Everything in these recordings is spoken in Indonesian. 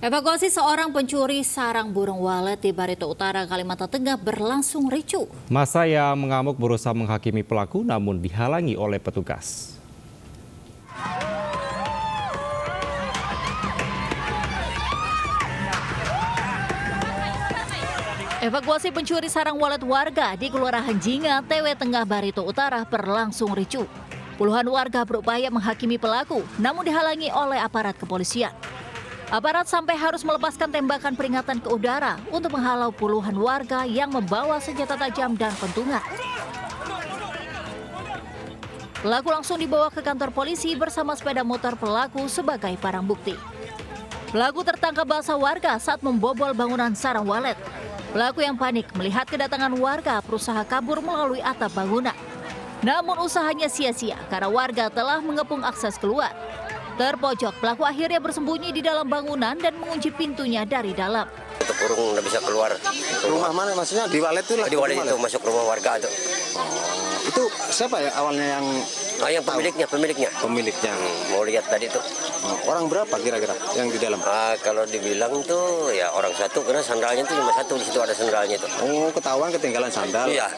Evakuasi seorang pencuri sarang burung walet di Barito Utara, Kalimantan Tengah berlangsung ricuh. Massa yang mengamuk berusaha menghakimi pelaku namun dihalangi oleh petugas. Evakuasi pencuri sarang walet warga di Kelurahan Jinga, TW Tengah, Barito Utara berlangsung ricuh. Puluhan warga berupaya menghakimi pelaku namun dihalangi oleh aparat kepolisian. Aparat sampai harus melepaskan tembakan peringatan ke udara untuk menghalau puluhan warga yang membawa senjata tajam dan pentungan. Pelaku langsung dibawa ke kantor polisi bersama sepeda motor pelaku sebagai barang bukti. Pelaku tertangkap basah warga saat membobol bangunan sarang walet. Pelaku yang panik melihat kedatangan warga berusaha kabur melalui atap bangunan. Namun usahanya sia-sia karena warga telah mengepung akses keluar. Terpojok, pelaku akhirnya bersembunyi di dalam bangunan dan mengunci pintunya dari dalam. Untuk burung nggak bisa keluar. Rumah mana maksudnya? Di walet itu? Di walet itu masuk rumah warga itu. Itu siapa ya awalnya yang? Yang pemiliknya. Pemiliknya. Mau lihat tadi tuh. Orang berapa kira-kira yang di dalam? Kalau dibilang tuh ya orang satu karena sandalnya itu cuma satu, di situ ada sandalnya itu. Oh, ketahuan ketinggalan sandal. Iya.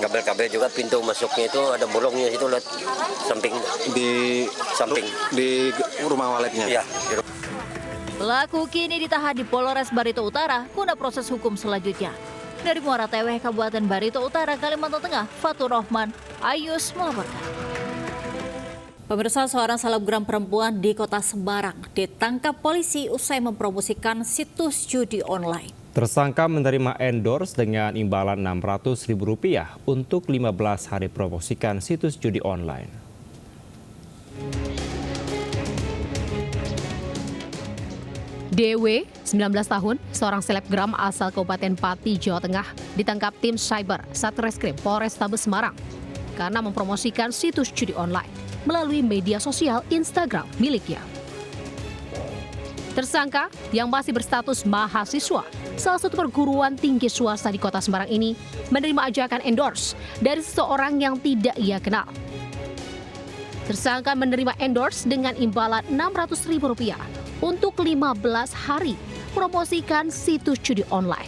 Kabel-kabel juga pintu masuknya itu ada bolongnya situ lihat samping. Di samping. Di rumah waletnya. Iya. Pelaku kini ditahan di Polres Barito Utara guna proses hukum selanjutnya. Dari Muara Teweh, Kabupaten Barito Utara, Kalimantan Tengah, Fatur Rahman, Ayus melaporkan. Pemirsa, seorang selebgram perempuan di kota Semarang ditangkap polisi usai mempromosikan situs judi online. Tersangka menerima endorse dengan imbalan Rp600.000 untuk 15 hari promosikan situs judi online. DW, 19 tahun, seorang selebgram asal Kabupaten Pati, Jawa Tengah, ditangkap tim cyber Satreskrim Polrestabes Semarang karena mempromosikan situs judi online melalui media sosial Instagram miliknya. Tersangka yang masih berstatus mahasiswa salah satu perguruan tinggi swasta di kota Semarang ini menerima ajakan endorse dari seseorang yang tidak ia kenal. Tersangka menerima endorse dengan imbalan Rp600.000 untuk 15 hari promosikan situs judi online.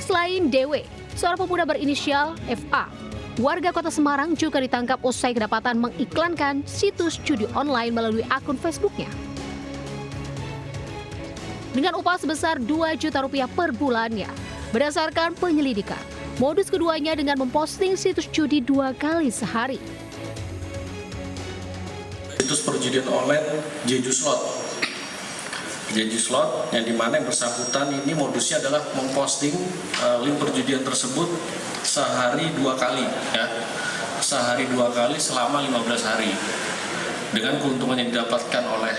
Selain DW, seorang pemuda berinisial FA, warga kota Semarang juga ditangkap usai kedapatan mengiklankan situs judi online melalui akun Facebooknya. Dengan upah sebesar Rp2 juta per bulannya. Berdasarkan penyelidikan, modus keduanya dengan memposting situs judi 2 kali sehari. Situs perjudian online Jeju Slot. Jeju Slot yang dimana yang bersangkutan ini modusnya adalah memposting link perjudian tersebut sehari 2 kali, ya. Sehari 2 kali selama 15 hari. Dengan keuntungan yang didapatkan oleh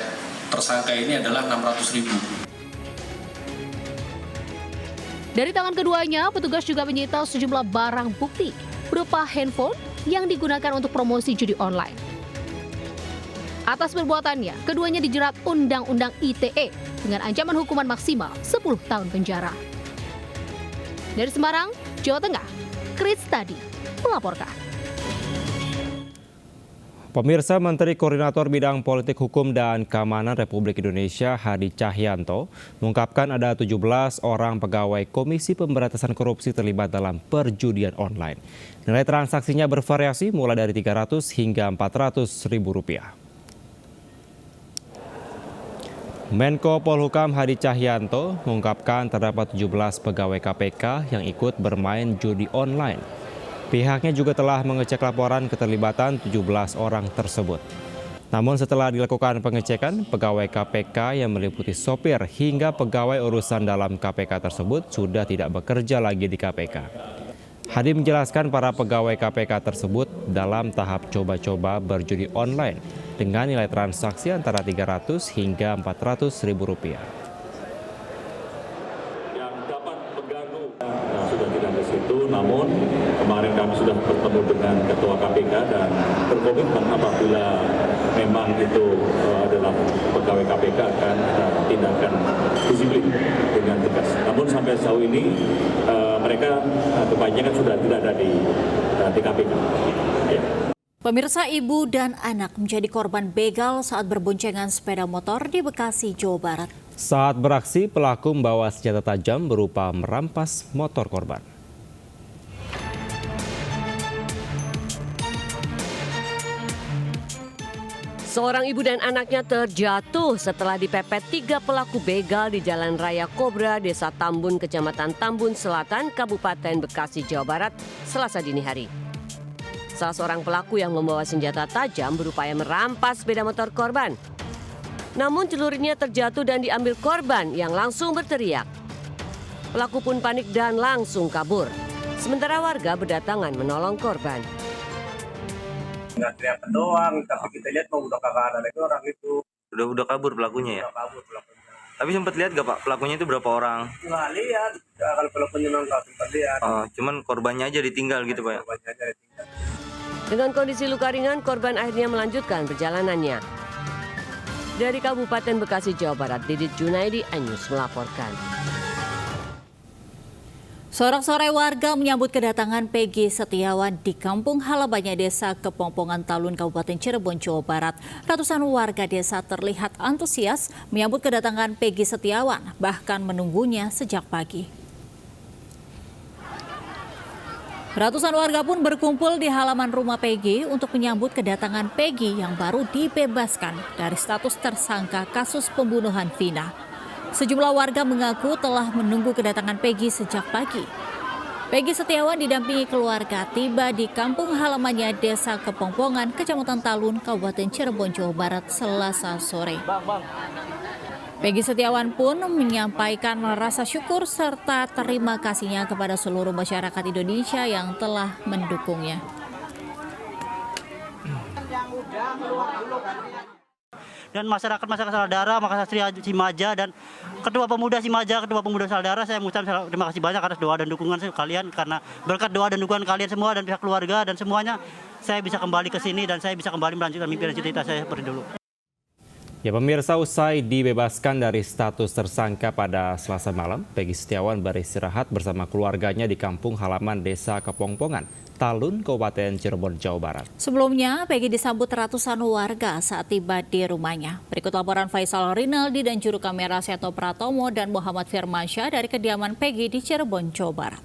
tersangka ini adalah Rp600.000. Dari tangan keduanya, petugas juga menyita sejumlah barang bukti berupa handphone yang digunakan untuk promosi judi online. Atas perbuatannya, keduanya dijerat Undang-Undang ITE dengan ancaman hukuman maksimal 10 tahun penjara. Dari Semarang, Jawa Tengah, Kris Tadi melaporkan. Pemirsa, Menteri Koordinator Bidang Politik Hukum dan Keamanan Republik Indonesia Hadi Cahyanto mengungkapkan ada 17 orang pegawai Komisi Pemberantasan Korupsi terlibat dalam perjudian online. Nilai transaksinya bervariasi mulai dari Rp300 hingga Rp400.000. Menko Polhukam Hadi Cahyanto mengungkapkan terdapat 17 pegawai KPK yang ikut bermain judi online. Pihaknya juga telah mengecek laporan keterlibatan 17 orang tersebut. Namun setelah dilakukan pengecekan, pegawai KPK yang meliputi sopir hingga pegawai urusan dalam KPK tersebut sudah tidak bekerja lagi di KPK. Hadi menjelaskan para pegawai KPK tersebut dalam tahap coba-coba berjudi online dengan nilai transaksi antara Rp300 hingga Rp400.000. Sudah tidak ke situ, namun kemarin kami sudah bertemu dengan Ketua KPK dan berkomitmen apabila memang itu adalah pegawai KPK akan ada tindakan disiplin dengan tegas. Namun sampai sejauh ini mereka kebanyakan sudah tidak ada di KPK. Ya. Pemirsa, ibu dan anak menjadi korban begal saat berboncengan sepeda motor di Bekasi, Jawa Barat. Saat beraksi, pelaku membawa senjata tajam berupa merampas motor korban. Seorang ibu dan anaknya terjatuh setelah dipepet 3 pelaku begal di Jalan Raya Kobra, Desa Tambun, Kecamatan Tambun Selatan, Kabupaten Bekasi, Jawa Barat, Selasa dini hari. Salah seorang pelaku yang membawa senjata tajam berupaya merampas sepeda motor korban. Namun celuritnya terjatuh dan diambil korban yang langsung berteriak. Pelaku pun panik dan langsung kabur. Sementara warga berdatangan menolong korban. Nggak teriakan doang, tapi kita lihat udah kagak ada lagi orang itu. Udah kabur pelakunya ya? Udah kabur pelakunya. Tapi sempat lihat gak Pak, pelakunya itu berapa orang? Nggak lihat, kalau pelakunya nggak sempat lihat. Cuman korbannya aja ditinggal gitu Pak ya? Korbannya aja ditinggal. Dengan kondisi luka ringan, korban akhirnya melanjutkan perjalanannya. Dari Kabupaten Bekasi, Jawa Barat, Didit Junaidi, Anyus melaporkan. Sorak-sorai warga menyambut kedatangan Peggy Setiawan di kampung halamannya Desa Kepongpongan Talun, Kabupaten Cirebon, Jawa Barat. Ratusan warga desa terlihat antusias menyambut kedatangan Peggy Setiawan, bahkan menunggunya sejak pagi. Ratusan warga pun berkumpul di halaman rumah Peggy untuk menyambut kedatangan Peggy yang baru dibebaskan dari status tersangka kasus pembunuhan Vina. Sejumlah warga mengaku telah menunggu kedatangan Peggy sejak pagi. Peggy Setiawan didampingi keluarga tiba di kampung halamannya Desa Kepongpongan, Kecamatan Talun, Kabupaten Cirebon, Jawa Barat, Selasa sore. Peggy Setiawan pun menyampaikan rasa syukur serta terima kasihnya kepada seluruh masyarakat Indonesia yang telah mendukungnya. Dan masyarakat Saladara, masyarakat Cimaja, dan Ketua Pemuda Cimaja, Ketua Pemuda Saladara, saya mengucapkan terima kasih banyak atas doa dan dukungan kalian. Karena berkat doa dan dukungan kalian semua dan pihak keluarga dan semuanya, saya bisa kembali ke sini dan saya bisa kembali melanjutkan mimpi dan cita-cita saya seperti dulu. Ya, pemirsa, usai dibebaskan dari status tersangka pada Selasa malam, Peggy Setiawan beristirahat bersama keluarganya di kampung halaman Desa Kepongpongan, Talun, Kabupaten Cirebon, Jawa Barat. Sebelumnya, Peggy disambut ratusan warga saat tiba di rumahnya. Berikut laporan Faisal Rinaldi dan juru kamera Seto Pratomo dan Muhammad Firmansyah dari kediaman Peggy di Cirebon, Jawa Barat.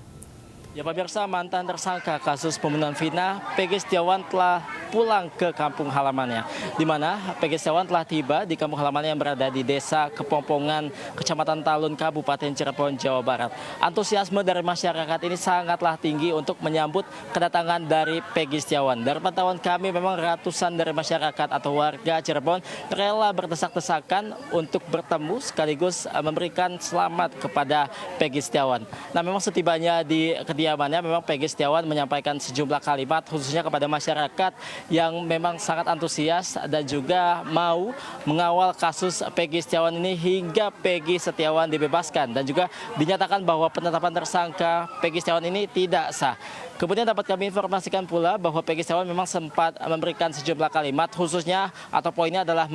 Ya pemirsa, mantan tersangka kasus pembunuhan Vina, Peggy Setiawan telah pulang ke kampung halamannya. Di mana Peggy Setiawan telah tiba di kampung halamannya yang berada di Desa Kepongpongan, Kecamatan Talun, Kabupaten Cirebon, Jawa Barat. Antusiasme dari masyarakat ini sangatlah tinggi untuk menyambut kedatangan dari Peggy Setiawan. Dari pantauan kami memang ratusan dari masyarakat atau warga Cirebon rela berdesak-desakan untuk bertemu sekaligus memberikan selamat kepada Peggy Setiawan. Nah, memang setibanya di kediamannya memang Peggy Setiawan menyampaikan sejumlah kalimat khususnya kepada masyarakat yang memang sangat antusias dan juga mau mengawal kasus Peggy Setiawan ini hingga Peggy Setiawan dibebaskan dan juga dinyatakan bahwa penetapan tersangka Peggy Setiawan ini tidak sah. Kemudian dapat kami informasikan pula bahwa Peggy Setiawan memang sempat memberikan sejumlah kalimat khususnya atau poinnya adalah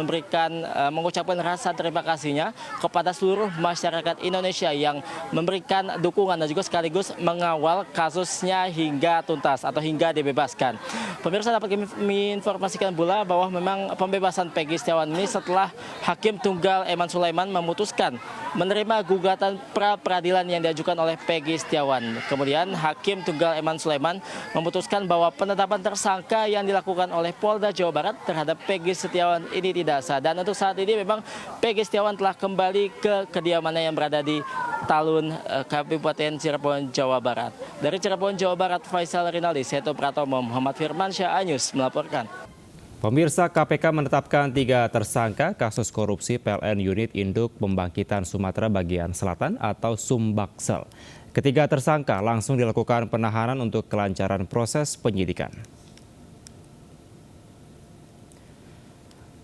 mengucapkan rasa terima kasihnya kepada seluruh masyarakat Indonesia yang memberikan dukungan dan juga sekaligus mengawal kasusnya hingga tuntas atau hingga dibebaskan. Pemirsa, dapat kami informasikan pula bahwa memang pembebasan Peggy Setiawan ini setelah Hakim Tunggal Eman Sulaiman memutuskan menerima gugatan pra peradilan yang diajukan oleh Peggy Setiawan. Kemudian Hakim Tunggal Eman Sulaiman memutuskan bahwa penetapan tersangka yang dilakukan oleh Polda Jawa Barat terhadap Peggy Setiawan ini tidak sah. Dan untuk saat ini memang Peggy Setiawan telah kembali ke kediamannya yang berada di Talun, Kabupaten Cirebon, Jawa Barat. Dari Cirebon, Jawa Barat, Faisal Rinaldi, Seto Pratomo, Muhammad Firmansyah, Anyus melaporkan. Pemirsa, KPK menetapkan 3 tersangka kasus korupsi PLN Unit Induk Pembangkitan Sumatera Bagian Selatan atau Sumbaksel. Ketiga tersangka langsung dilakukan penahanan untuk kelancaran proses penyidikan.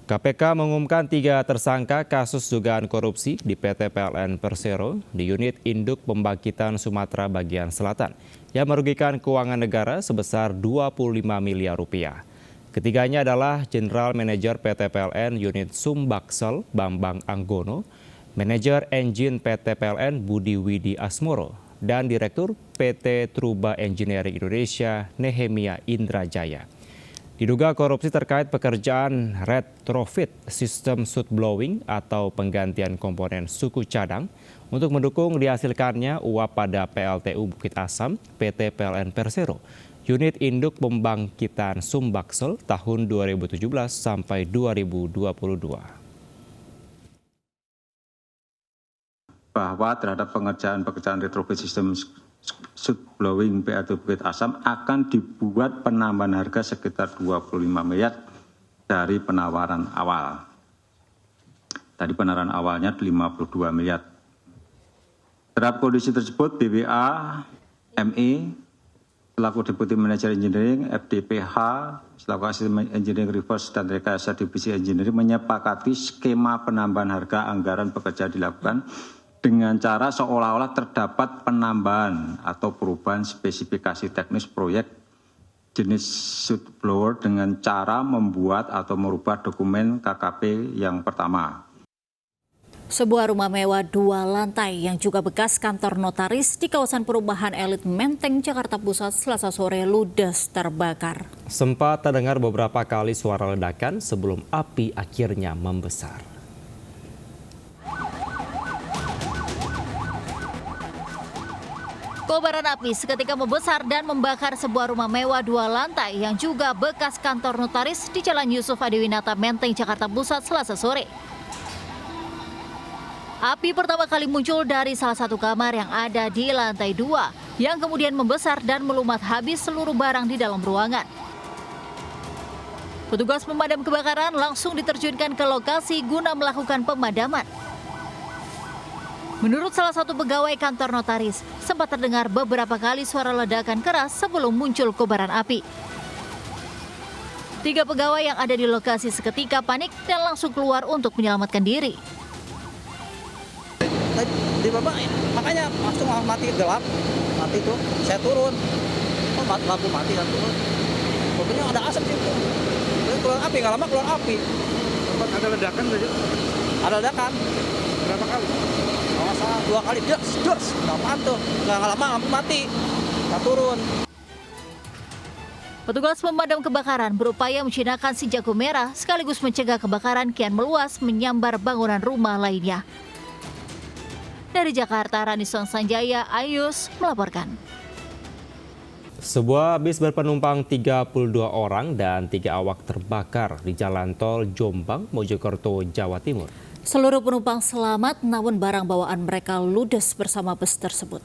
KPK mengumumkan 3 tersangka kasus dugaan korupsi di PT PLN Persero di Unit Induk Pembangkitan Sumatera Bagian Selatan yang merugikan keuangan negara sebesar 25 miliar rupiah. Ketiganya adalah General Manager PT PLN Unit Sumbaksel Bambang Anggono, Manajer Engine PT PLN Budi Widi Asmoro, dan Direktur PT Truba Engineering Indonesia Nehemia Indrajaya. Diduga korupsi terkait pekerjaan retrofit sistem shoot blowing atau penggantian komponen suku cadang untuk mendukung dihasilkannya uap pada PLTU Bukit Asam PT PLN Persero, unit induk pembangkitan Sumbaksel tahun 2017 sampai 2022. Bahwa terhadap pekerjaan retrofit sistem shoot blowing PLTU Bukit Asam akan dibuat penambahan harga sekitar 25 miliar dari penawaran awal. Tadi penawaran awalnya 52 miliar. Terhadap kondisi tersebut, BWA, ME, selaku Deputi Manager Engineering, FDPH, selaku Asisten Engineering Reverse dan Rekayasa Divisi Engineering menyepakati skema penambahan harga anggaran pekerjaan dilakukan dengan cara seolah-olah terdapat penambahan atau perubahan spesifikasi teknis proyek jenis shoot blower dengan cara membuat atau merubah dokumen KKP yang pertama. Sebuah rumah mewah 2 lantai yang juga bekas kantor notaris di kawasan perumahan elit Menteng, Jakarta Pusat Selasa sore ludes terbakar. Sempat terdengar beberapa kali suara ledakan sebelum api akhirnya membesar. Kobaran api seketika membesar dan membakar sebuah rumah mewah 2 lantai yang juga bekas kantor notaris di Jalan Yusuf Adiwinata, Menteng, Jakarta Pusat Selasa sore. Api pertama kali muncul dari salah satu kamar yang ada di lantai 2 yang kemudian membesar dan melumat habis seluruh barang di dalam ruangan. Petugas pemadam kebakaran langsung diterjunkan ke lokasi guna melakukan pemadaman. Menurut salah satu pegawai kantor notaris, sempat terdengar beberapa kali suara ledakan keras sebelum muncul kobaran api. 3 pegawai yang ada di lokasi seketika panik dan langsung keluar untuk menyelamatkan diri. Di babak makanya langsung mati gelap, mati tuh, saya turun, lampu mati, saya turun. Pokoknya ada asap situ, keluar api, nggak lama keluar api. Sempat ada ledakan nggak sih? Ada ledakan. Berapa kali? Oh, salah 2 kali, das, apaan tuh? Nggak lama lampu mati, saya turun. Petugas pemadam kebakaran berupaya menjinakkan si jago merah sekaligus mencegah kebakaran kian meluas menyambar bangunan rumah lainnya. Dari Jakarta, Ranisong Sanjaya, Ayus melaporkan. Sebuah bis berpenumpang 32 orang dan 3 awak terbakar di jalan tol Jombang, Mojokerto, Jawa Timur. Seluruh penumpang selamat, namun barang bawaan mereka ludes bersama bus tersebut.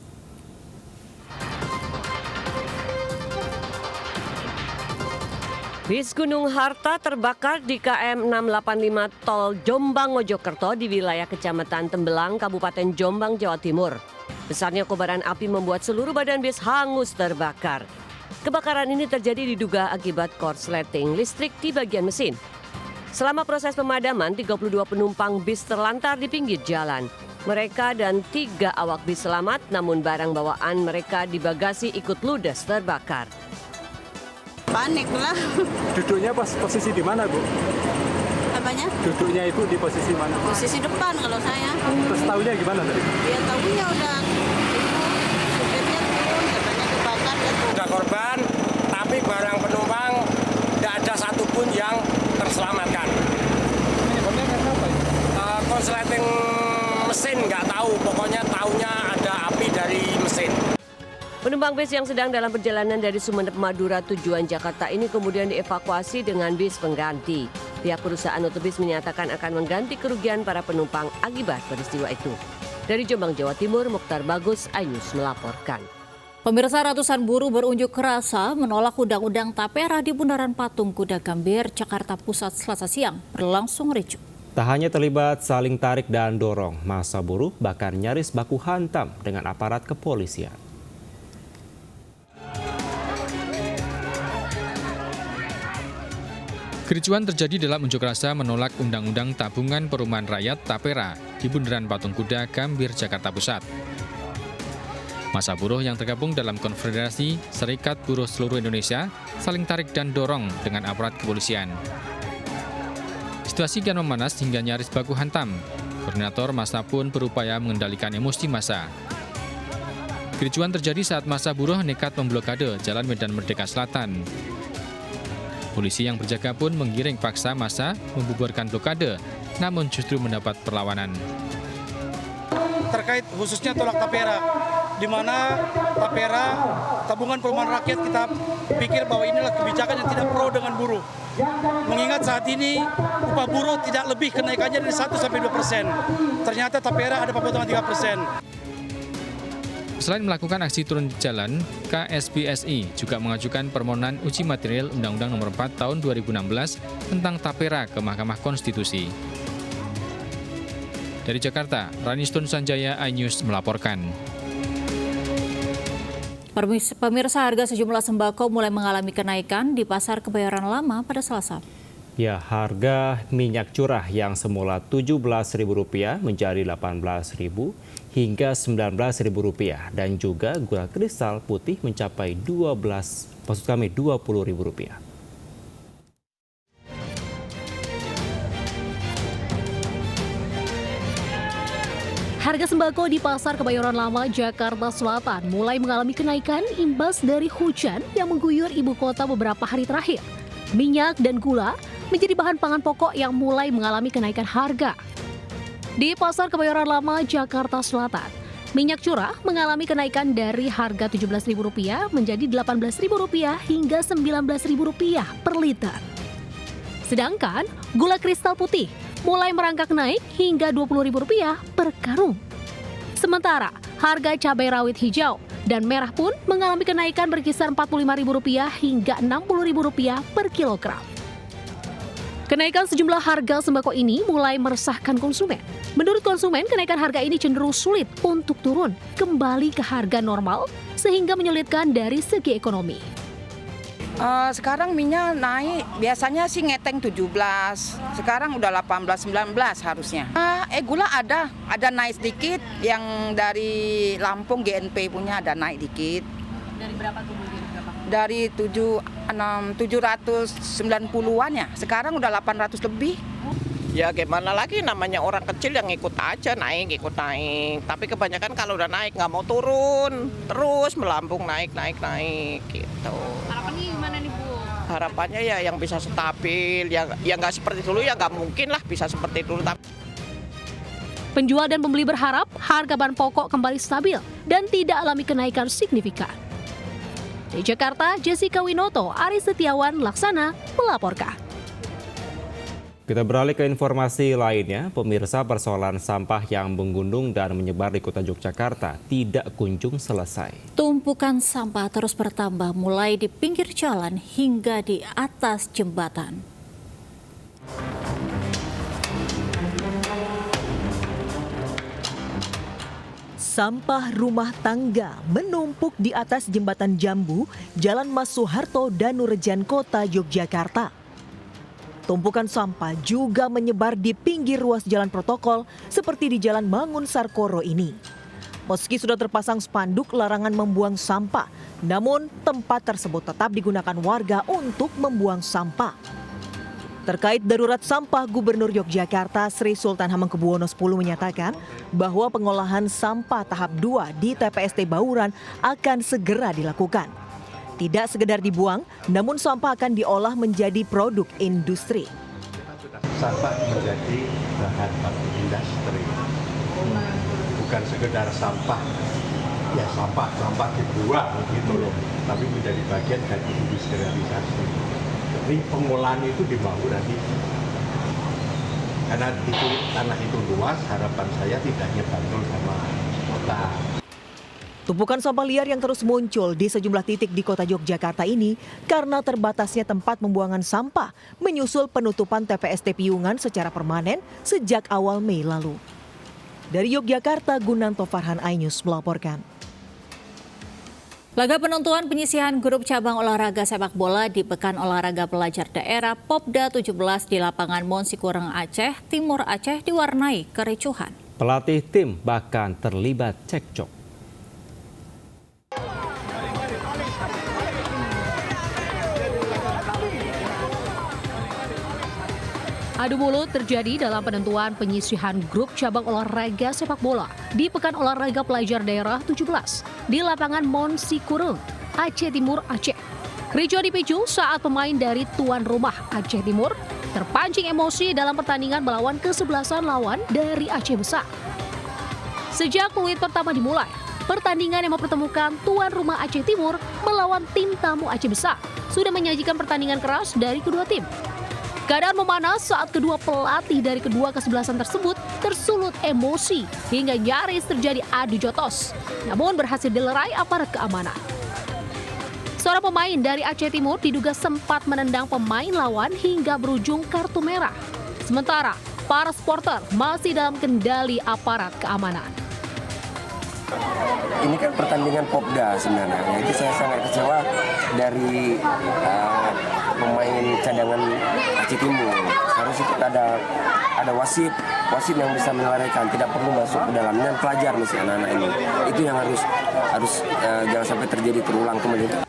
Bis Gunung Harta terbakar di KM 685 Tol Jombang Mojokerto di wilayah Kecamatan Tembelang, Kabupaten Jombang, Jawa Timur. Besarnya kobaran api membuat seluruh badan bis hangus terbakar. Kebakaran ini terjadi diduga akibat korsleting listrik di bagian mesin. Selama proses pemadaman, 32 penumpang bis terlantar di pinggir jalan. Mereka dan 3 awak bis selamat, namun barang bawaan mereka di bagasi ikut ludes terbakar. Panik lah. Duduknya posisi di mana, Bu? Apanya? Duduknya itu di posisi mana? Posisi depan kalau saya. Terus tahunya gimana tadi? Ya tahunya udah supirnya turun, katanya dibakar. Ada korban, tapi barang penumpang tidak ada satupun yang terselamatkan. Penyebabnya karena apa? Korsleting mesin nggak tahu, pokoknya tahunya ada api dari mesin. Penumpang bis yang sedang dalam perjalanan dari Sumeneb, Madura tujuan Jakarta ini kemudian dievakuasi dengan bis pengganti. Pihak perusahaan otobus menyatakan akan mengganti kerugian para penumpang akibat peristiwa itu. Dari Jombang, Jawa Timur, Mukhtar Bagus, Ayus melaporkan. Pemirsa, ratusan buruh berunjuk rasa menolak undang-undang Tapera di Bundaran Patung Kuda Gambir, Jakarta Pusat Selasa siang berlangsung ricuh. Tak hanya terlibat saling tarik dan dorong, massa buruh bahkan nyaris baku hantam dengan aparat kepolisian. Kericuan terjadi dalam unjuk rasa menolak Undang-Undang Tabungan Perumahan Rakyat Tapera di Bundaran Patung Kuda Gambir, Jakarta Pusat. Massa buruh yang tergabung dalam Konfederasi Serikat Buruh Seluruh Indonesia saling tarik dan dorong dengan aparat kepolisian. Situasi kian memanas hingga nyaris baku hantam. Koordinator massa pun berupaya mengendalikan emosi massa. Kericuan terjadi saat massa buruh nekat memblokade Jalan Medan Merdeka Selatan. Polisi yang berjaga pun menggiring paksa massa membubarkan blokade, namun justru mendapat perlawanan. Terkait khususnya tolak tapera, di mana tapera, tabungan perumahan rakyat, kita pikir bahwa inilah kebijakan yang tidak pro dengan buruh. Mengingat saat ini upah buruh tidak lebih kenaikannya dari 1-2%. Ternyata tapera ada pemotongan 3%. Selain melakukan aksi turun di jalan, KSBSI juga mengajukan permohonan uji material Undang-Undang Nomor 4 Tahun 2016 tentang tapera ke Mahkamah Konstitusi. Dari Jakarta, Ranistun Sanjaya, iNews melaporkan. Pemirsa, harga sejumlah sembako mulai mengalami kenaikan di Pasar Kebayoran Lama pada Selasa. Ya, harga minyak curah yang semula Rp17.000 menjadi Rp18.000 hingga Rp19.000 dan juga gula kristal putih mencapai Rp20.000. Harga sembako di Pasar Kebayoran Lama, Jakarta Selatan mulai mengalami kenaikan imbas dari hujan yang mengguyur ibu kota beberapa hari terakhir. Minyak dan gula menjadi bahan pangan pokok yang mulai mengalami kenaikan harga. Di Pasar Kebayoran Lama, Jakarta Selatan, minyak curah mengalami kenaikan dari harga Rp17.000 menjadi Rp18.000 hingga Rp19.000 per liter. Sedangkan gula kristal putih mulai merangkak naik hingga Rp20.000 per karung. Sementara harga cabai rawit hijau dan merah pun mengalami kenaikan berkisar Rp45.000 hingga Rp60.000 per kilogram. Kenaikan sejumlah harga sembako ini mulai meresahkan konsumen. Menurut konsumen, kenaikan harga ini cenderung sulit untuk turun kembali ke harga normal sehingga menyulitkan dari segi ekonomi. Sekarang minyak naik, biasanya sih ngeteng 17, sekarang udah 18-19 harusnya. Gula ada naik sedikit, yang dari Lampung GNP punya ada naik dikit. Dari berapa tuh? Dari 790-an ya, sekarang udah 800 lebih. Ya gimana lagi, namanya orang kecil yang ikut aja naik. Tapi kebanyakan kalau udah naik nggak mau turun, terus melambung naik gitu. Harapannya gimana nih Bu? Harapannya ya yang bisa stabil, ya nggak seperti dulu, ya nggak mungkin lah bisa seperti dulu. Penjual dan pembeli berharap harga bahan pokok kembali stabil dan tidak alami kenaikan signifikan. Di Jakarta, Jessica Winoto, Ari Setiawan Laksana melaporkan. Kita beralih ke informasi lainnya, pemirsa, persoalan sampah yang menggunung dan menyebar di kota Yogyakarta tidak kunjung selesai. Tumpukan sampah terus bertambah mulai di pinggir jalan hingga di atas jembatan. Sampah rumah tangga menumpuk di atas jembatan Jambu, Jalan Mas Soeharto, Danurejan, Kota Yogyakarta. Tumpukan sampah juga menyebar di pinggir ruas jalan protokol seperti di Jalan Mangun Sarkoro ini. Meski sudah terpasang spanduk larangan membuang sampah, namun tempat tersebut tetap digunakan warga untuk membuang sampah. Terkait darurat sampah, Gubernur Yogyakarta Sri Sultan Hamengkubuwono X menyatakan bahwa pengolahan sampah tahap 2 di TPST Bauran akan segera dilakukan. Tidak sekedar dibuang, namun sampah akan diolah menjadi produk industri. Sampah menjadi bahan baku industri, bukan sekedar sampah, ya sampah dibuang gitu loh, tapi menjadi bagian dari industrialisasi. Jadi pengolahan itu dibangun nanti, karena itu tanah itu luas, harapan saya tidak hanya Bantul sama kota. Tumpukan sampah liar yang terus muncul di sejumlah titik di kota Yogyakarta ini karena terbatasnya tempat pembuangan sampah menyusul penutupan TPST Piungan secara permanen sejak awal Mei lalu. Dari Yogyakarta, Gunanto Farhan, iNews melaporkan. Laga penentuan penyisihan grup cabang olahraga sepak bola di Pekan Olahraga Pelajar Daerah Popda 17 di lapangan Monsikureng Aceh, Timur Aceh diwarnai kericuhan. Pelatih tim bahkan terlibat cekcok. Adu mulut terjadi dalam penentuan penyisihan grup cabang olahraga sepak bola di Pekan Olahraga Pelajar Daerah 17 di lapangan Monsikureng, Aceh Timur Aceh. Ricuh dipicu saat pemain dari tuan rumah Aceh Timur terpancing emosi dalam pertandingan melawan kesebelasan lawan dari Aceh Besar. Sejak peluit pertama dimulai, pertandingan yang mempertemukan tuan rumah Aceh Timur melawan tim tamu Aceh Besar sudah menyajikan pertandingan keras dari kedua tim. Keadaan memanas saat kedua pelatih dari kedua kesebelasan tersebut tersulut emosi hingga nyaris terjadi adu jotos, namun berhasil dilerai aparat keamanan. Seorang pemain dari Aceh Timur diduga sempat menendang pemain lawan hingga berujung kartu merah. Sementara para supporter masih dalam kendali aparat keamanan. Ini kan pertandingan Popda sebenarnya, itu saya sangat kecewa dari pemain cadangan Aceh Timur. Harusnya kita ada wasit yang bisa menyelesaikan, tidak perlu masuk ke dalam dan pelajar mesti anak-anak ini. Itu yang harus jangan sampai terjadi terulang kembali.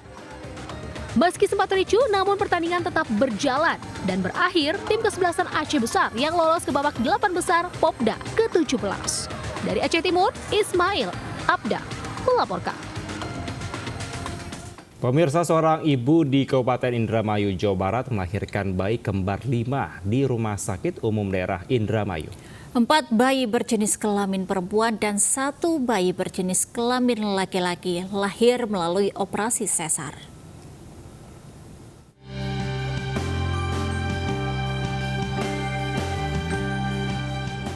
Meski sempat ricuh, namun pertandingan tetap berjalan dan berakhir tim kesebelasan Aceh Besar yang lolos ke babak 8 besar Popda ke-17. Dari Aceh Timur, Ismail Abda melaporkan. Pemirsa, seorang ibu di Kabupaten Indramayu, Jawa Barat melahirkan bayi kembar 5 di Rumah Sakit Umum Daerah Indramayu. 4 bayi berjenis kelamin perempuan dan 1 bayi berjenis kelamin laki-laki lahir melalui operasi sesar.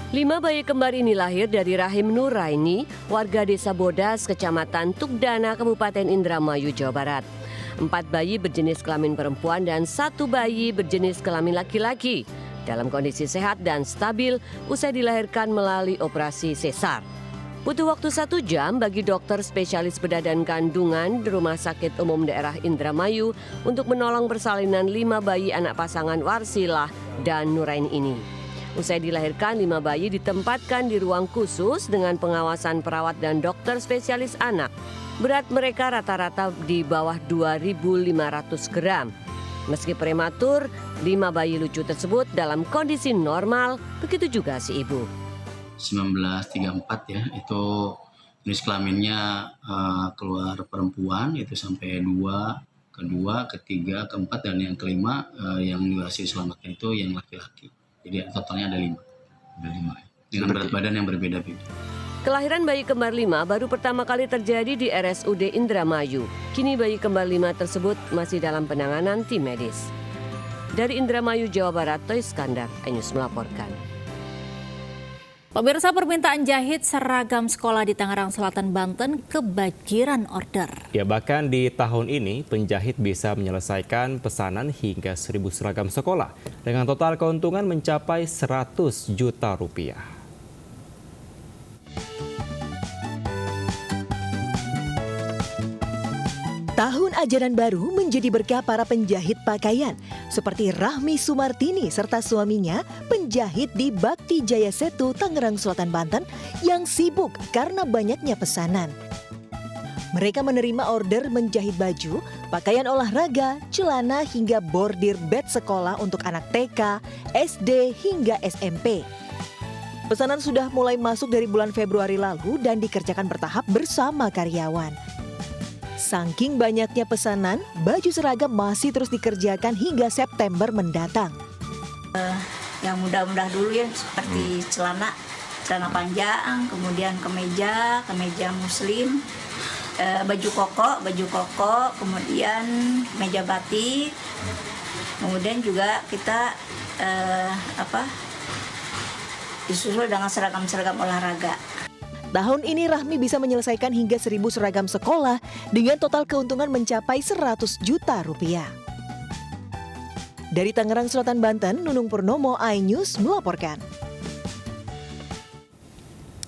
Lima bayi kembar ini lahir dari rahim Nuraini, warga Desa Bodas, Kecamatan Tugdana, Kabupaten Indramayu, Jawa Barat. 4 bayi berjenis kelamin perempuan dan 1 bayi berjenis kelamin laki-laki dalam kondisi sehat dan stabil usai dilahirkan melalui operasi sesar. Butuh waktu 1 jam bagi dokter spesialis bedah dan kandungan di Rumah Sakit Umum Daerah Indramayu untuk menolong persalinan 5 bayi anak pasangan Warsilah dan Nuraini ini. Usai dilahirkan, 5 bayi ditempatkan di ruang khusus dengan pengawasan perawat dan dokter spesialis anak. Berat mereka rata-rata di bawah 2.500 gram. Meski prematur, 5 bayi lucu tersebut dalam kondisi normal, begitu juga si ibu. 1934 ya, itu jenis kelaminnya keluar perempuan, itu sampai 2, kedua, ketiga, keempat, dan yang kelima yang berhasil selamatkan itu yang laki-laki. Jadi totalnya ada 5. Dengan berat badan yang berbeda-beda. Kelahiran bayi kembar 5 baru pertama kali terjadi di RSUD Indramayu. Kini bayi kembar 5 tersebut masih dalam penanganan tim medis. Dari Indramayu, Jawa Barat, Toy Skandar, iNews melaporkan. Pemirsa, permintaan jahit seragam sekolah di Tangerang Selatan, Banten kebanjiran order. Ya, bahkan di tahun ini penjahit bisa menyelesaikan pesanan hingga 1.000 seragam sekolah dengan total keuntungan mencapai 100 juta rupiah. Tahun ajaran baru menjadi berkah para penjahit pakaian seperti Rahmi Sumartini serta suaminya, penjahit di Bakti Jaya Setu, Tangerang Selatan, Banten yang sibuk karena banyaknya pesanan. Mereka menerima order menjahit baju, pakaian olahraga, celana hingga bordir bed sekolah untuk anak TK, SD hingga SMP. Pesanan sudah mulai masuk dari bulan Februari lalu dan dikerjakan bertahap bersama karyawan. Saking banyaknya pesanan, baju seragam masih terus dikerjakan hingga September mendatang. Yang mudah-mudah dulu ya, seperti celana panjang, kemudian kemeja muslim, baju koko, kemudian meja batik, kemudian juga kita disusul dengan seragam-seragam olahraga. Tahun ini Rahmi bisa menyelesaikan hingga 1.000 seragam sekolah dengan total keuntungan mencapai 100 juta rupiah. Dari Tangerang Selatan, Banten, Nunung Purnomo, iNews melaporkan.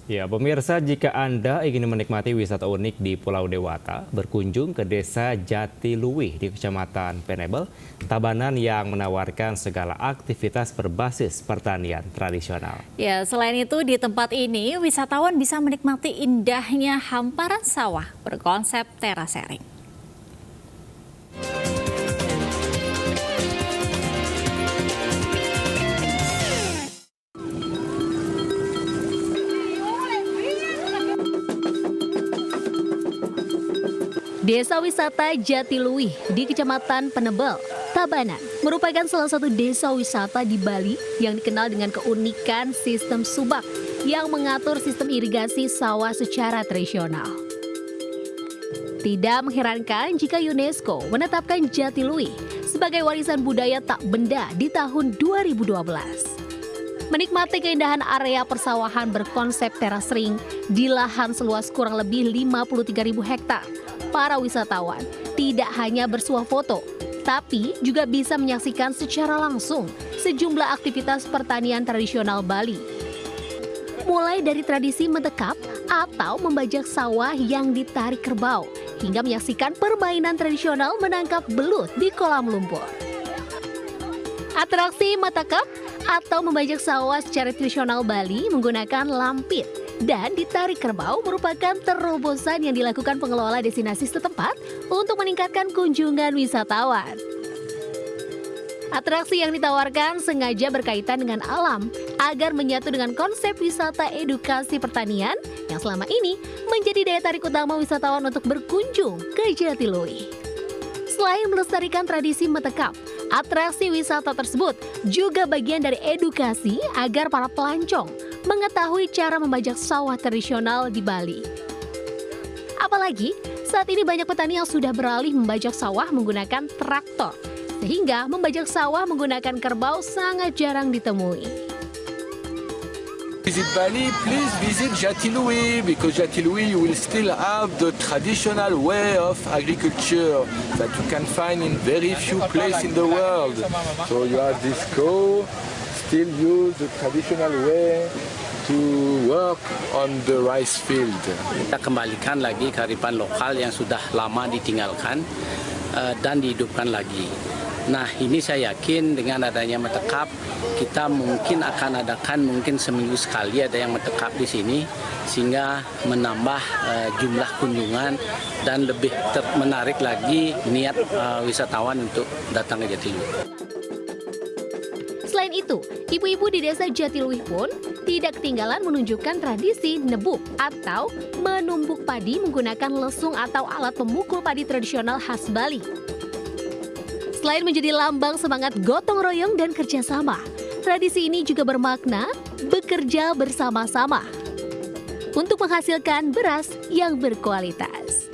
Ya, pemirsa, jika Anda ingin menikmati wisata unik di Pulau Dewata, berkunjung ke Desa Jatiluwih di Kecamatan Penebel, Tabanan yang menawarkan segala aktivitas berbasis pertanian tradisional. Ya, selain itu di tempat ini wisatawan bisa menikmati indahnya hamparan sawah berkonsep terasering. Desa wisata Jatiluwih di Kecamatan Penebel, Tabanan, merupakan salah satu desa wisata di Bali yang dikenal dengan keunikan sistem subak yang mengatur sistem irigasi sawah secara tradisional. Tidak mengherankan jika UNESCO menetapkan Jatiluwih sebagai warisan budaya tak benda di tahun 2012. Menikmati keindahan area persawahan berkonsep teras ring di lahan seluas kurang lebih 53.000 hektar, para wisatawan tidak hanya bersuah foto, tapi juga bisa menyaksikan secara langsung sejumlah aktivitas pertanian tradisional Bali. Mulai dari tradisi mentekap atau membajak sawah yang ditarik kerbau, hingga menyaksikan permainan tradisional menangkap belut di kolam lumpur. Atraksi mentekap atau membajak sawah secara tradisional Bali menggunakan lampit dan ditarik kerbau merupakan terobosan yang dilakukan pengelola destinasi setempat untuk meningkatkan kunjungan wisatawan. Atraksi yang ditawarkan sengaja berkaitan dengan alam agar menyatu dengan konsep wisata edukasi pertanian yang selama ini menjadi daya tarik utama wisatawan untuk berkunjung ke Jatiluwih. Selain melestarikan tradisi mentekap, atraksi wisata tersebut juga bagian dari edukasi agar para pelancong mengetahui cara membajak sawah tradisional di Bali. Apalagi saat ini banyak petani yang sudah beralih membajak sawah menggunakan traktor, sehingga membajak sawah menggunakan kerbau sangat jarang ditemui. Visit Bali, please visit Jatiluwih, because Jatiluwih you will still have the traditional way of agriculture that you can find in very few places in the world. So you have this cow, still use the traditional way to work on the rice field. Kita kembalikan lagi kearifan lokal yang sudah lama ditinggalkan dan dihidupkan lagi. Nah, ini saya yakin dengan adanya mentekap, kita mungkin akan adakan seminggu sekali ada yang mentekap di sini, sehingga menambah jumlah kunjungan dan lebih menarik lagi niat wisatawan untuk datang ke Jatiluwih. Selain itu, ibu-ibu di desa Jatiluwih pun tidak ketinggalan menunjukkan tradisi nebuk atau menumbuk padi menggunakan lesung atau alat pemukul padi tradisional khas Bali. Selain menjadi lambang semangat gotong royong dan kerjasama, tradisi ini juga bermakna bekerja bersama-sama untuk menghasilkan beras yang berkualitas.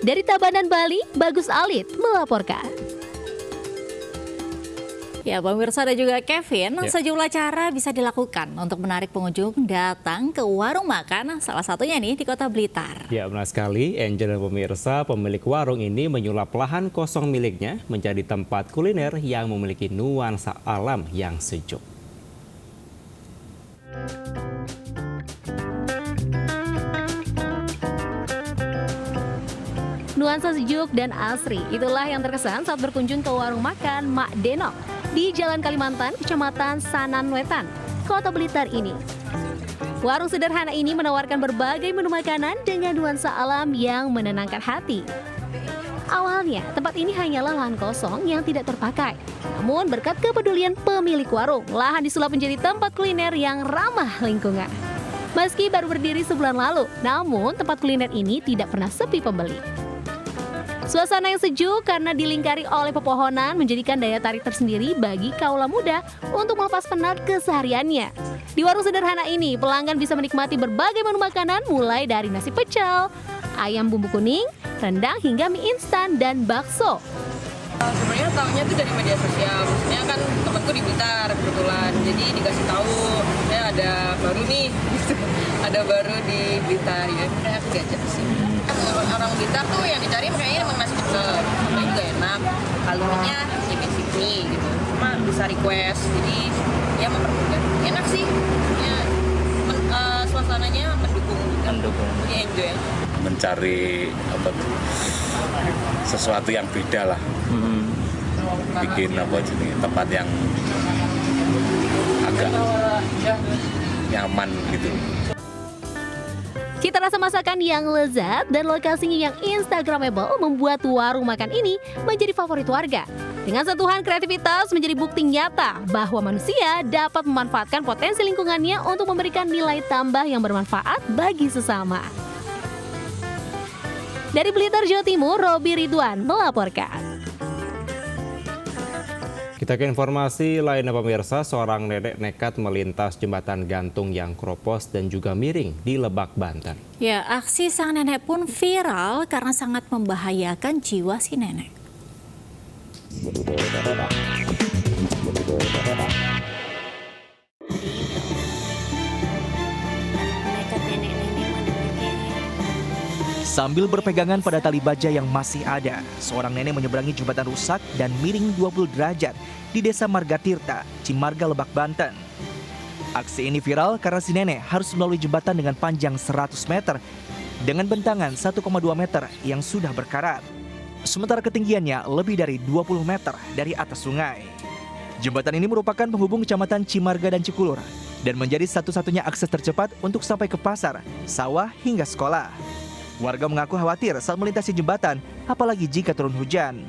Dari Tabanan, Bali, Bagus Alit melaporkan. Ya, pemirsa dan juga Kevin, sejumlah cara bisa dilakukan untuk menarik pengunjung datang ke warung makan, salah satunya nih di Kota Blitar. Ya, benar sekali, Angel dan pemirsa, pemilik warung ini menyulap lahan kosong miliknya menjadi tempat kuliner yang memiliki nuansa alam yang sejuk. Nuansa sejuk dan asri, itulah yang terkesan saat berkunjung ke warung makan Mak Denok di Jalan Kalimantan, Kecamatan Sananwetan, Kota Blitar ini. Warung sederhana ini menawarkan berbagai menu makanan dengan nuansa alam yang menenangkan hati. Awalnya, tempat ini hanyalah lahan kosong yang tidak terpakai. Namun berkat kepedulian pemilik warung, lahan disulap menjadi tempat kuliner yang ramah lingkungan. Meski baru berdiri sebulan lalu, namun tempat kuliner ini tidak pernah sepi pembeli. Suasana yang sejuk karena dilingkari oleh pepohonan menjadikan daya tarik tersendiri bagi kaula muda untuk melepas penat kesehariannya. Di warung sederhana ini, pelanggan bisa menikmati berbagai menu makanan mulai dari nasi pecel, ayam bumbu kuning, rendang hingga mie instan dan bakso. Sebenarnya tahunya itu dari media sosial, maksudnya kan temanku di Blitar kebetulan, jadi dikasih tahu, ya ada baru nih, ada baru di Blitar ya, kayak aku diajak ke sini. Orang Blitar tuh yang dicari kayaknya emang nasi pecel, itu juga enak, kalorinya ya basic nih gitu, cuma bisa request, jadi ya mempermudah, enak sih, ya, suasananya mendukung juga, jadi enjoy. Mencari sesuatu yang beda lah, bikin tempat yang agak nyaman gitu. Cita rasa masakan yang lezat dan lokasinya yang instagramable membuat warung makan ini menjadi favorit warga. Dengan sentuhan kreativitas menjadi bukti nyata bahwa manusia dapat memanfaatkan potensi lingkungannya untuk memberikan nilai tambah yang bermanfaat bagi sesama. Dari Blitar, Jawa Timur, Robi Ridwan melaporkan. Kita ke informasi lainnya pemirsa, seorang nenek nekat melintas jembatan gantung yang kropos dan juga miring di Lebak, Banten. Ya, aksi sang nenek pun viral karena sangat membahayakan jiwa si nenek. Sambil berpegangan pada tali baja yang masih ada, seorang nenek menyeberangi jembatan rusak dan miring 20 derajat di Desa Margatirta, Cimarga, Lebak, Banten. Aksi ini viral karena si nenek harus melalui jembatan dengan panjang 100 meter dengan bentangan 1,2 meter yang sudah berkarat. Sementara ketinggiannya lebih dari 20 meter dari atas sungai. Jembatan ini merupakan penghubung kecamatan Cimarga dan Cikulur dan menjadi satu-satunya akses tercepat untuk sampai ke pasar, sawah, hingga sekolah. Warga mengaku khawatir saat melintasi jembatan, apalagi jika turun hujan.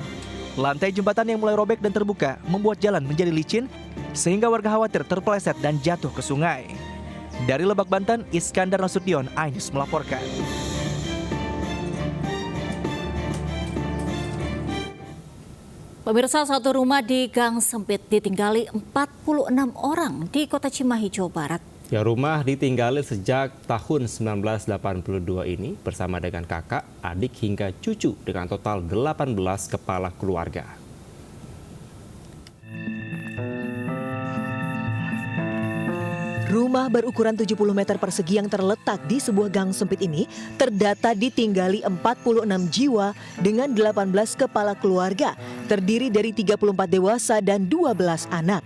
Lantai jembatan yang mulai robek dan terbuka membuat jalan menjadi licin, sehingga warga khawatir terpeleset dan jatuh ke sungai. Dari Lebak, Banten, Iskandar Nasution, iNews melaporkan. Pemirsa, satu rumah di Gang Sempit ditinggali 46 orang di Kota Cimahi, Jawa Barat. Ya, rumah ditinggali sejak tahun 1982 ini bersama dengan kakak, adik hingga cucu dengan total 18 kepala keluarga. Rumah berukuran 70 meter persegi yang terletak di sebuah gang sempit ini terdata ditinggali 46 jiwa dengan 18 kepala keluarga, terdiri dari 34 dewasa dan 12 anak.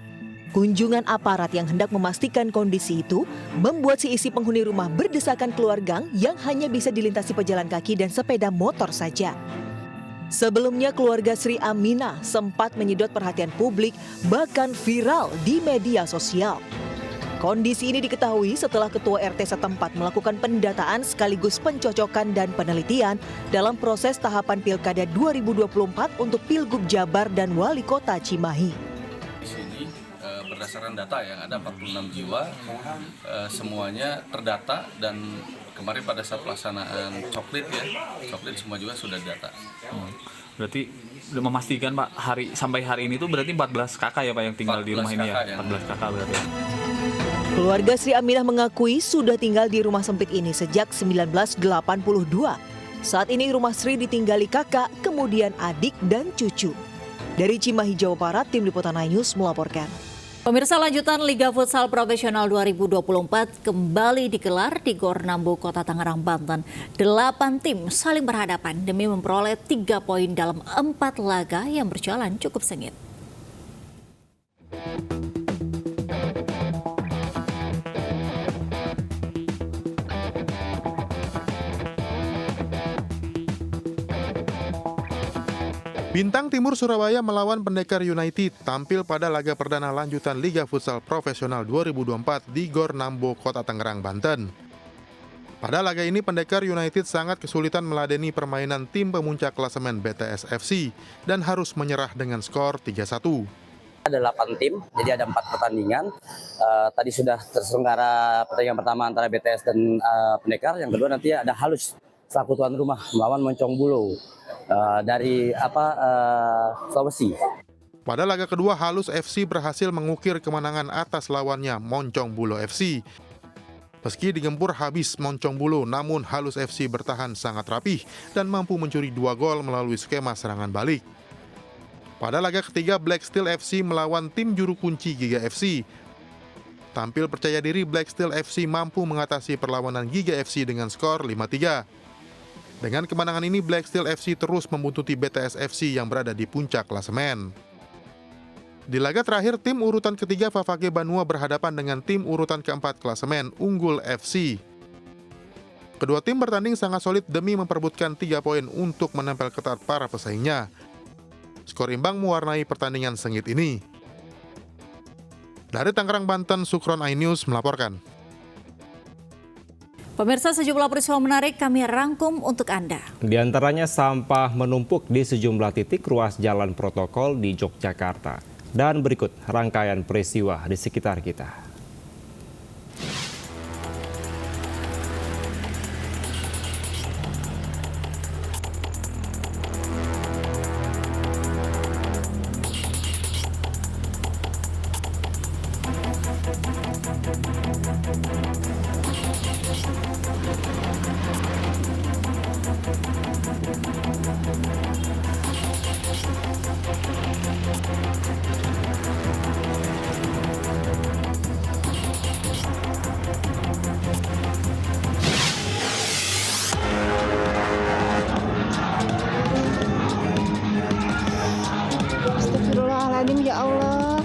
Kunjungan aparat yang hendak memastikan kondisi itu membuat si isi penghuni rumah berdesakan keluar gang yang hanya bisa dilintasi pejalan kaki dan sepeda motor saja. Sebelumnya keluarga Sri Aminah sempat menyedot perhatian publik, bahkan viral di media sosial. Kondisi ini diketahui setelah Ketua RT setempat melakukan pendataan sekaligus pencocokan dan penelitian dalam proses tahapan Pilkada 2024 untuk Pilgub Jabar dan Wali Kota Cimahi. Berdasarkan data yang ada 46 jiwa, semuanya terdata dan kemarin pada saat pelaksanaan coklit semua juga sudah data. Berarti memastikan Pak, sampai hari ini tuh berarti 14 kakak ya Pak yang tinggal di rumah ini ya? 14 kakak berarti. Keluarga Sri Aminah mengakui sudah tinggal di rumah sempit ini sejak 1982. Saat ini rumah Sri ditinggali kakak, kemudian adik dan cucu. Dari Cimahi, Jawa Barat, Tim Liputan iNews melaporkan. Pemirsa, lanjutan Liga Futsal Profesional 2024 kembali digelar di Gor Nambu, Kota Tangerang, Banten. 8 tim saling berhadapan demi memperoleh 3 poin dalam 4 laga yang berjalan cukup sengit. Bintang Timur Surabaya melawan Pendekar United tampil pada laga perdana lanjutan Liga Futsal Profesional 2024 di Gor Nambo, Kota Tangerang, Banten. Pada laga ini Pendekar United sangat kesulitan meladeni permainan tim pemuncak klasemen BTS FC dan harus menyerah dengan skor 3-1. Ada 8 tim, jadi ada 4 pertandingan. Tadi sudah terselenggara pertandingan pertama antara BTS dan Pendekar, yang kedua nanti ada Halus selaku tuan rumah melawan Moncong Bulo dari Sulawesi. Pada laga kedua, Halus FC berhasil mengukir kemenangan atas lawannya Moncong Bulo FC. Meski digempur habis Moncong Bulo, namun Halus FC bertahan sangat rapih dan mampu mencuri 2 gol melalui skema serangan balik. Pada laga ketiga, Black Steel FC melawan tim juru kunci Giga FC. Tampil percaya diri, Black Steel FC mampu mengatasi perlawanan Giga FC dengan skor 5-3. Dengan kemenangan ini, Black Steel FC terus membuntuti BTS FC yang berada di puncak klasemen. Di laga terakhir, tim urutan ketiga Favage Banua berhadapan dengan tim urutan keempat klasemen Unggul FC. Kedua tim bertanding sangat solid demi memperebutkan 3 poin untuk menempel ketat para pesaingnya. Skor imbang mewarnai pertandingan sengit ini. Dari Tangerang, Banten, Sukron iNews melaporkan. Pemirsa, sejumlah peristiwa menarik kami rangkum untuk Anda. Di antaranya sampah menumpuk di sejumlah titik ruas jalan protokol di Yogyakarta. Dan berikut rangkaian peristiwa di sekitar kita. Bismillahirrahmanirrahim ya Allah.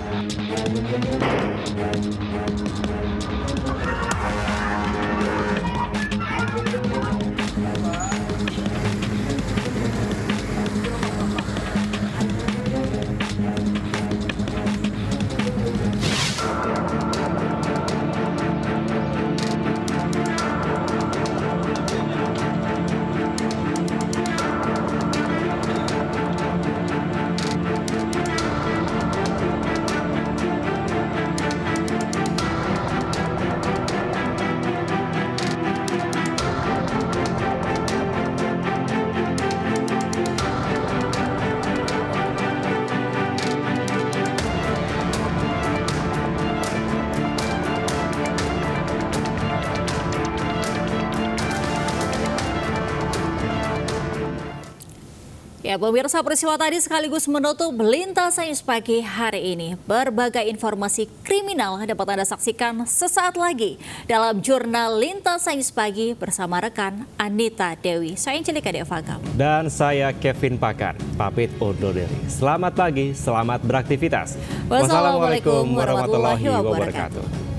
Ya, pemirsa, peristiwa tadi sekaligus menutup Lintas Sains Pagi hari ini. Berbagai informasi kriminal dapat Anda saksikan sesaat lagi dalam jurnal Lintas Sains Pagi bersama rekan Anita Dewi. Saya Angelika Devagam. Dan saya Kevin Pakan, pamit undur diri. Selamat pagi, selamat beraktivitas. Wassalamualaikum warahmatullahi wabarakatuh.